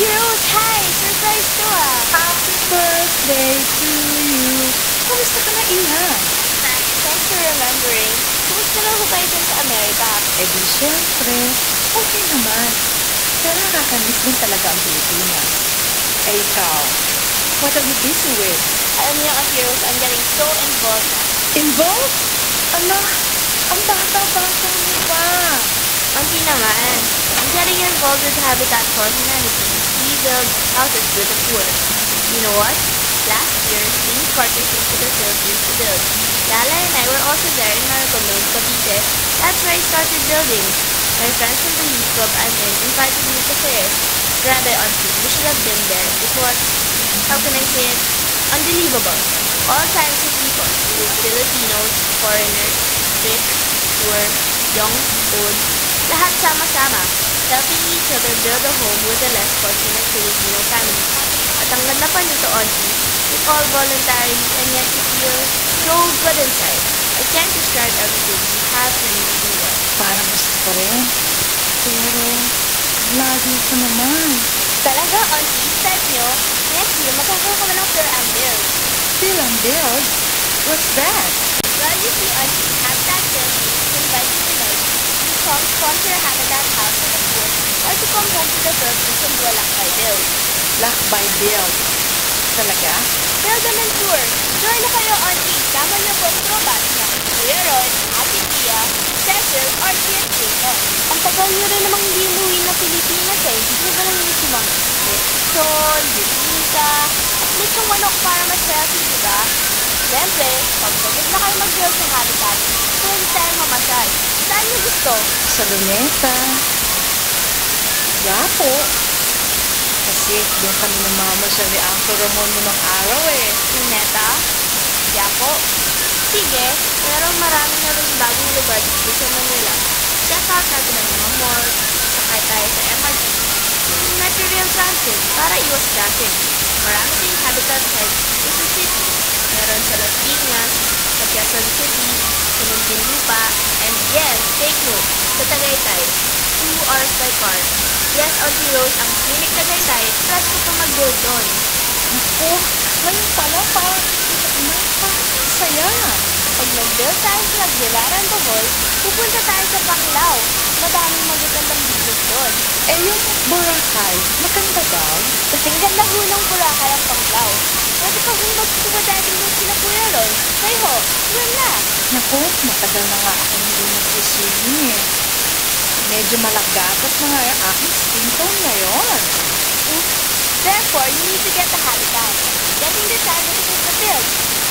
Auntie Rose, hi! Surprise to ah! Happy birthday to you. Kamusta ka na, Iha? Thanks for remembering. Kumusta na ho kayo dun sa Amerika? Eh di syempre, okay naman. Pero nakakamiss din talaga ang Pilipinas. Eh ikaw, what are you busy with? Alam niyo, Auntie Rose, I'm getting so involved na. Involved? Ala, ang bata-bata mo pa. Auntie naman, I'm getting involved with Habitat for Humanity. We build houses for the poor. You know what? Last year, Amy Carter came to the Philippines to build. Lala and I were also there in Maragomon, Cavite. That's where I started building. My friends from the youth club I'm in invited me to fair. Grabe, Auntie, we should have been there. It was, how can I say it, unbelievable. All kinds of people, Filipinos, foreigners, rich, poor, young, old, lahat sama-sama, helping each other build a home with the less fortunate Filipino families. At ang ganda pa nito, Auntie, it's all voluntary and yet you feel so good inside. I can't describe everything. You have to really do it. Parang gusto ko rin. Pero, lagi ko naman. Talaga, Auntie, start nyo. Next year, magkakaroon kami ng Phil and Bill. Phil and Bill? What's that? Well, you see, Auntie, Habitat Philippines invites you tonight to come sponsor a Habitat house for the poor or to come home to the Philippines and do a lakbay build. Lakbay Build. Talaga? Build and tour. Join na kayo, Auntie. Sama niyo po ang tropas na Kuya Ron, Ate Pia, Cecil, Archie at Jacob. Ang tagal niyo rin namang hindi umuwi ng Pilipinas eh. Hindi niyo ba nang si Mang Sol, Yunika, at least yung manok para ma-selfie, diba? Siyempre, pag pagod na kayo mag-build sa Habitat, pwede tayo mamasyal. Saan niyo gusto? Sa Luneta. Yapo. Kasi doon kami namamasyal ni Uncle Ramon noong araw eh. Luneta? Yapo? Sige, pero marami na rin bagong lugar dito sa Manila. Check out natin ang mga mall, sakay tayo sa MRT, Metro Rail Transit para iwas traffic. Marami ding habitat sites dito sa city. Meron sa Las Piñas, sa Quezon City, sa Muntinlupa, and yes, take note, sa Tagaytay. 2 hours by car. Yes, Auntie Rose, ang clinic Tagaytay, presko pa mag-build doon. Ako, ngayon pala parang napakasaya. Pag nag-build tayo sa Aguilaran Bohol, pupunta tayo sa Panglao. Madaming magagandang business doon. Eh yung Boracay, maganda daw. Kasing ganda ho ng Boracay ang Panglao. Pwede pa hong mag-scuba diving doon sila Kuya Ron. Say ho, swim na! Naku, matagal na nga ako hindi nag-swimming eh. Medyo malagagat na nga yung aking skin tone ngayon. Therefore, you need to get the habitat. Getting the time is the build.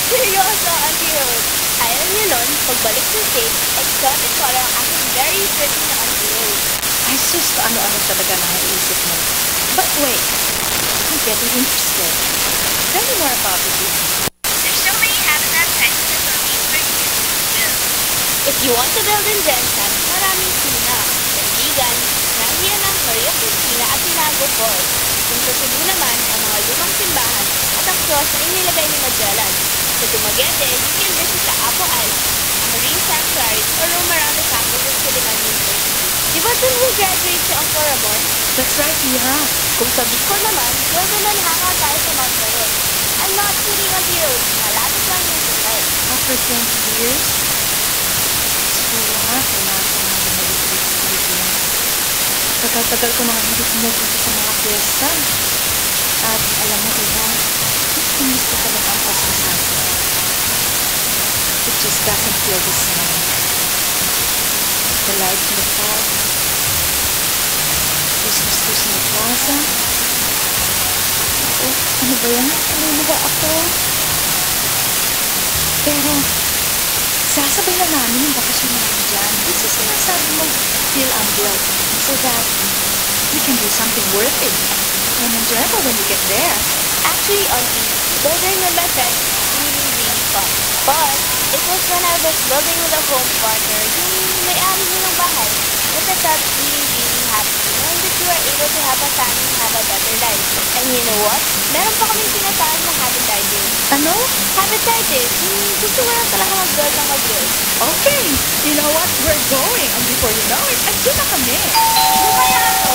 Seryoso, Auntie Rose. Ayaw niyo nun, pagbalik sa States, exotic color ang aking very pretty na Auntie Rose. Ay sus, ano-ano talaga naiisip mo. But wait, I'm getting interested. Tell me more about it. There's so many habitat sites in the Philippines where you can build. If you want to build in Jensen, maraming Sina, Sandigan, Nangianang, Maria Cristina at Tinago Falls. Kung sa Cebu naman, ang mga lumang simbahan at ang cross na inilagay ni Magellan. Sa Dumaguete, you can visit the Apo Island, marine sanctuaries, or roam around the campus of Suliman University. Di ba dun we graduate si Uncle Ramon? That's right, Iha. Kung sa Bicol naman, build and hangout tayo sa Mount Mayon. I'm not kidding, Auntie Rose. Malapit lang yung sasay. After 20 years, siguro nga, kailangan ko na bumalik ulit sa Pilipinas. Tagal-tagal ko nang hindi pumupunta sa mga fiesta. At alam mo, Iha, gusto talaga ang pasasal. It just doesn't feel the same. The lights in the park, Christmas trees in the plaza. Oh, ano ba yan? Kaluluwa ako. Pero, sasabay na namin yung bakasyon namin dyan. This is sinasabi mo, feel and build, so that we can do something worth it and enjoyable when we get there. Actually, Auntie, building with my friends is really, really fun. But, it was when I was building with a home partner, yung may-ari niyo ng bahay, that I felt really, really happy knowing that you are able to help a family have a better life. And you know what? Meron pa kaming tinatawag na habititis. Ano? Habititis, yung gusto mo lang talaga mag-build ng mag-build. Okay, you know what? We're going. And before you know it, andun na kami. Ano kaya ako?